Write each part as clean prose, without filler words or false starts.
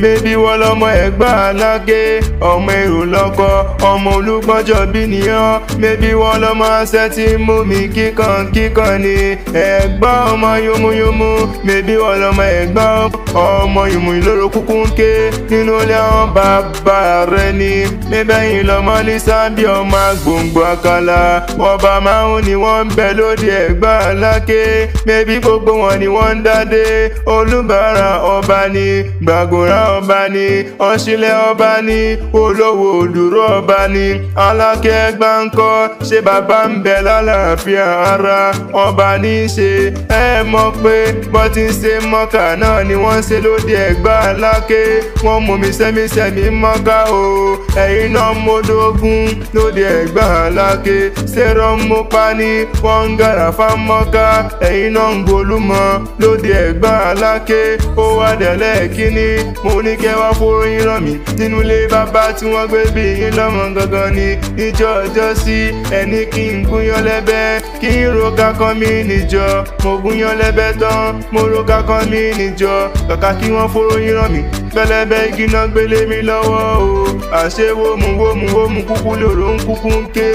mébí wọ́n lọ́mọ Ẹ̀gbá Alake ọmọ èrò lọ́kọ ọmọ olúgbọ́njọ́ bí nìyàn mébí wọ́n lọ́mọ aṣẹ́ tí mú mi kíkan ni Ẹ̀gbá ọmọ yomuyomu mébí wọ́n lọ́mọ Ẹ̀gbá ọmọ yòmù ìlóró kúkú ń ké nínú ilé àwọn bàbá rẹ̀ ni mébẹ́yìn lọ́mọ ní sábì ọmọ agbòǹgbò àkàlà ọba márùn ni wọ́n ń bẹ lóde Ẹ̀gbá Alake mébí gbogbo wọn ni wọ́n ń dádé olúbàárà ọba ni gbàgòrà ọba ni ọ̀ṣìlẹ̀ ọba ni olówó òdúró ọba ni Alake Ẹ̀gbá ńkọ́ ṣé bàbá ń bẹ lálàáfíà ara ọba ní í ṣe ẹ mọ̀ pé bọ́ ti ń ṣe mọ́kà náà ni wọ́n ṣe lóde Ẹ̀gbá Alake wọ́n mú mi sẹ́mi mọ́kà o ẹ̀yin náà mọ́dógún lóde Ẹ̀gbá Alake ṣèrò mú pani wọ́n ń gàrà fámọ́kà ẹ̀yin náà ń golúmọ́ lóde Ẹ̀gbá Alake ó wá dẹ̀lẹ́ kíní mo ní kẹ́ wá fóyín ràn mí nínú ilé bàbá tí wọ́n gbé bí yín lọ́mọ gangan ni níjọ́ ọjọ́ sí ẹni kí n gúnyán lẹ́bẹ́ kí n ro kankan mi níjọ́ mo gúnyán lẹ́bẹ́ tán mo ro kankan mi níjọ́ kàkà kí wọ́n fóyín ràn mí pẹlẹbẹ igi náà gbélé mi lọ́wọ́ o àṣé wómù kúkú lòrò ń kúkú ń ké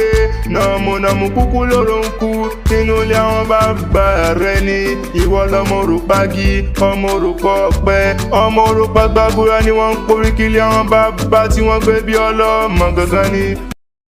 nàmú kúkú lòrò ń kú nínú ilé àwọn bàbá rẹ ni ìwọ lọmọ òrùpági ọmọ òrùpọ̀ ọ̀pẹ ọmọ òrùpá gbàgbúra ni wọ́n ń porí kílé àwọn bàbá tí wọ́n gbé bí ọlọ́mọ gangan ni.